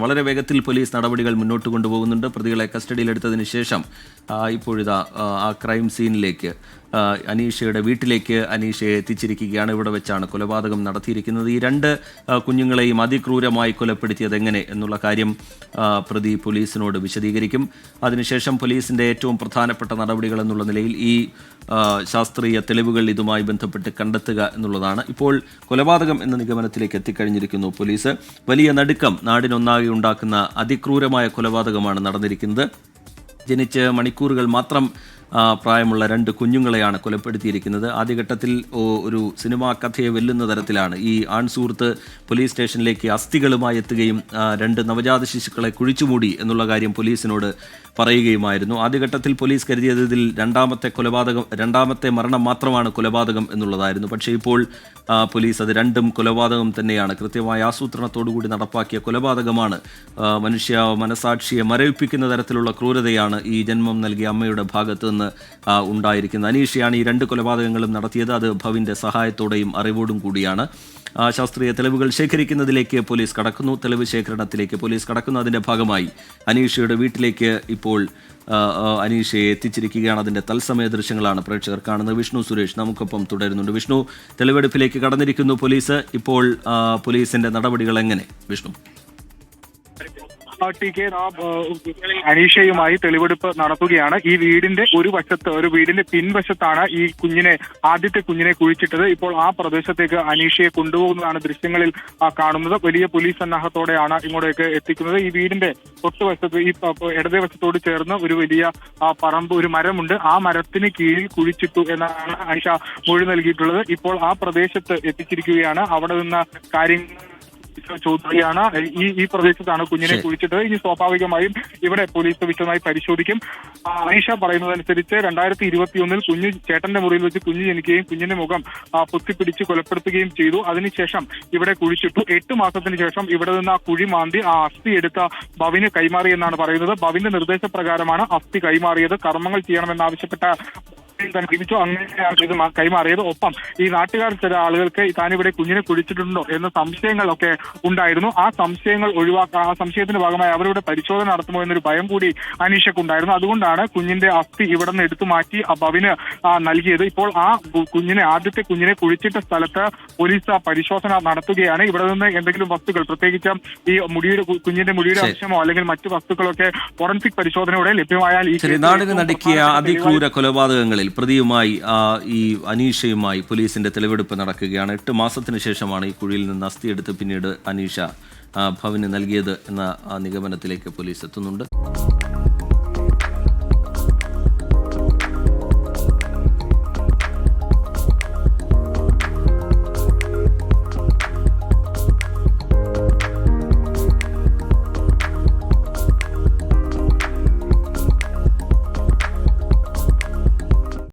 വളരെ വേഗത്തിൽ പോലീസ് നടപടികൾ മുന്നോട്ട് കൊണ്ടുപോകുന്നുണ്ട്. പ്രതികളെ കസ്റ്റഡിയിലെടുത്തതിന് ശേഷം ഇപ്പോഴിതാ ആ ക്രൈം സീനിലേക്ക് അനീഷയുടെ വീട്ടിലേക്ക് അനീഷയെ എത്തിച്ചിരിക്കുകയാണ്. ഇവിടെ വെച്ചാണ് കൊലപാതകം നടത്തിയിരിക്കുന്നത്. ഈ രണ്ട് കുഞ്ഞുങ്ങളെയും അതിക്രൂരമായി കൊലപ്പെടുത്തിയത് എങ്ങനെ എന്നുള്ള കാര്യം പ്രതി പോലീസിനോട് വിശദീകരിക്കും. അതിനുശേഷം പോലീസിന്റെ ഏറ്റവും പ്രധാനപ്പെട്ട നടപടികൾ എന്നുള്ള നിലയിൽ ഈ ശാസ്ത്രീയ തെളിവുകൾ ഇതുമായി ബന്ധപ്പെട്ട് കണ്ടെത്തുക എന്നുള്ളതാണ്. ഇപ്പോൾ കൊലപാതകം എന്ന നിഗമനത്തിലേക്ക് എത്തിക്കഴിഞ്ഞിരിക്കുന്നു പോലീസ്. വലിയ നടുക്കം നാടിനൊന്നാകെ ഉണ്ടാക്കുന്ന അതിക്രൂരമായ കൊലപാതകമാണ് നടന്നിരിക്കുന്നത്. ജനിച്ച് മണിക്കൂറുകൾ മാത്രം പ്രായമുള്ള രണ്ട് കുഞ്ഞുങ്ങളെയാണ് കൊലപ്പെടുത്തിയിരിക്കുന്നത്. ആദ്യഘട്ടത്തിൽ ഒരു സിനിമാ കഥയെ വെല്ലുന്ന തരത്തിലാണ് ഈ ആൺസുഹൃത്ത് പോലീസ് സ്റ്റേഷനിലേക്ക് അസ്ഥികളുമായി എത്തുകയും രണ്ട് നവജാത ശിശുക്കളെ കുഴിച്ചുമൂടി എന്നുള്ള കാര്യം പോലീസിനോട് പറയുകയുമായിരുന്നു. ആദ്യഘട്ടത്തിൽ പോലീസ് കരുതിയത് ഇതിൽ രണ്ടാമത്തെ മരണം മാത്രമാണ് കൊലപാതകം എന്നുള്ളതായിരുന്നു. പക്ഷേ ഇപ്പോൾ പോലീസ് അത് രണ്ടും കൊലപാതകം തന്നെയാണ്. കൃത്യമായ ആസൂത്രണത്തോടുകൂടി നടപ്പാക്കിയ കൊലപാതകമാണ്. മനുഷ്യ മനസാക്ഷിയെ മരവിപ്പിക്കുന്ന തരത്തിലുള്ള ക്രൂരതയാണ് ഈ ജന്മം നൽകിയ അമ്മയുടെ ഭാഗത്ത് നിന്ന് ഉണ്ടായിരിക്കുന്നത്. അനീഷയാണ് ഈ രണ്ട് കൊലപാതകങ്ങളും നടത്തിയത്. അത് ഭവിന്റെ സഹായത്തോടെയും അറിവോടും കൂടിയാണ്. ശാസ്ത്രീയ തെളിവുകൾ ശേഖരിക്കുന്നതിലേക്ക് പോലീസ് കടക്കുന്നു. തെളിവ് ശേഖരണത്തിലേക്ക് പോലീസ് കടക്കുന്നു. അതിൻ്റെ ഭാഗമായി അനീഷയുടെ വീട്ടിലേക്ക് ഇപ്പോൾ അനീഷയെ എത്തിച്ചിരിക്കുകയാണ്. അതിൻ്റെ തത്സമയ ദൃശ്യങ്ങളാണ് പ്രേക്ഷകർ കാണുന്നത്. വിഷ്ണു സുരേഷ് നമുക്കൊപ്പം തുടരുന്നുണ്ട്. വിഷ്ണു, തെളിവെടുപ്പിലേക്ക് കടന്നിരിക്കുന്നു പോലീസ്. ഇപ്പോൾ പോലീസിന്റെ നടപടികൾ എങ്ങനെ വിഷ്ണു? അനീഷയുമായി തെളിവെടുപ്പ് നടത്തുകയാണ്. ഈ വീടിന്റെ വീടിന്റെ പിൻവശത്താണ് ഈ ആദ്യത്തെ കുഞ്ഞിനെ കുഴിച്ചിട്ടത്. ഇപ്പോൾ ആ പ്രദേശത്തേക്ക് അനീഷയെ കൊണ്ടുപോകുന്നതാണ് ദൃശ്യങ്ങളിൽ കാണുന്നത്. വലിയ പോലീസ് സന്നാഹത്തോടെയാണ് ഇങ്ങോട്ടേക്ക് എത്തിക്കുന്നത്. ഈ വീടിന്റെ തൊട്ടുവശത്ത് ഈ ഇടതുവശത്തോട് ചേർന്ന് ഒരു വലിയ ഒരു മരമുണ്ട്. ആ മരത്തിന് കീഴിൽ കുഴിച്ചിട്ടു എന്നാണ് അനീഷ മൊഴി നൽകിയിട്ടുള്ളത്. ഇപ്പോൾ ആ പ്രദേശത്ത് എത്തിച്ചിരിക്കുകയാണ്. അവിടെ നിന്ന് കാര്യങ്ങൾ ചോദ്യമാണ്. ഈ പ്രദേശത്താണ് കുഞ്ഞിനെ കുഴിച്ചിട്ടത്. ഇനി സ്വാഭാവികമായും ഇവിടെ പോലീസ് വിശദമായി പരിശോധിക്കും. അനീഷ പറയുന്നതനുസരിച്ച് 2021 കുഞ്ഞ് ചേട്ടന്റെ മുറിയിൽ വെച്ച് കുഞ്ഞ് ജനിക്കുകയും കുഞ്ഞിന്റെ മുഖം പൊത്തിപ്പിടിച്ച് കൊലപ്പെടുത്തുകയും ചെയ്തു. അതിനുശേഷം ഇവിടെ കുഴിച്ചിട്ടു. 8 മാസത്തിന് ശേഷം ഇവിടെ നിന്ന് ആ കുഴി മാന്തി ആ അസ്ഥി എടുത്ത ഭവിന് കൈമാറി എന്നാണ് പറയുന്നത്. ഭവിന്റെ നിർദ്ദേശപ്രകാരമാണ് അസ്ഥി കൈമാറിയത്. കർമ്മങ്ങൾ ചെയ്യണമെന്നാവശ്യപ്പെട്ട തിരിച്ചു അങ്ങനെയാണ് ഇത് കൈമാറിയത്. ഒപ്പം ഈ നാട്ടുകാർ ചില ആളുകൾക്ക് താനിവിടെ കുഞ്ഞിനെ കുഴിച്ചിട്ടുണ്ടോ എന്ന സംശയങ്ങളൊക്കെ ഉണ്ടായിരുന്നു. ആ സംശയത്തിന്റെ ഭാഗമായി അവരുടെ പരിശോധന നടത്തുമോ എന്നൊരു ഭയം കൂടി അനീഷക്കുണ്ടായിരുന്നു. അതുകൊണ്ടാണ് കുഞ്ഞിന്റെ അസ്ഥി ഇവിടെ നിന്ന് എടുത്തു മാറ്റി ആ ഭവിന് നൽകിയത്. ഇപ്പോൾ ആ ആദ്യത്തെ കുഞ്ഞിനെ കുഴിച്ചിട്ട സ്ഥലത്ത് പോലീസ് പരിശോധന നടത്തുകയാണ്. ഇവിടെ നിന്ന് എന്തെങ്കിലും വസ്തുക്കൾ, പ്രത്യേകിച്ച് ഈ കുഞ്ഞിന്റെ മുടിയുടെ അംശമോ അല്ലെങ്കിൽ മറ്റു വസ്തുക്കളൊക്കെ ഫോറൻസിക് പരിശോധനയോടെ ലഭ്യമായാൽ നാടിന് നടുക്കിയ അതിക്രൂര കൊലപാതകങ്ങളിൽ പ്രതിയുമായി ഈ അനീഷയുമായി പോലീസിന്റെ തെളിവെടുപ്പ് നടക്കുകയാണ്. 8 മാസത്തിന് ശേഷമാണ് ഈ കുഴിയിൽ നിന്ന് അസ്ഥിയെടുത്ത് പിന്നീട് അനീഷ ഭവിന് നൽകിയത് എന്ന നിഗമനത്തിലേക്ക് പോലീസ് എത്തുന്നുണ്ട്.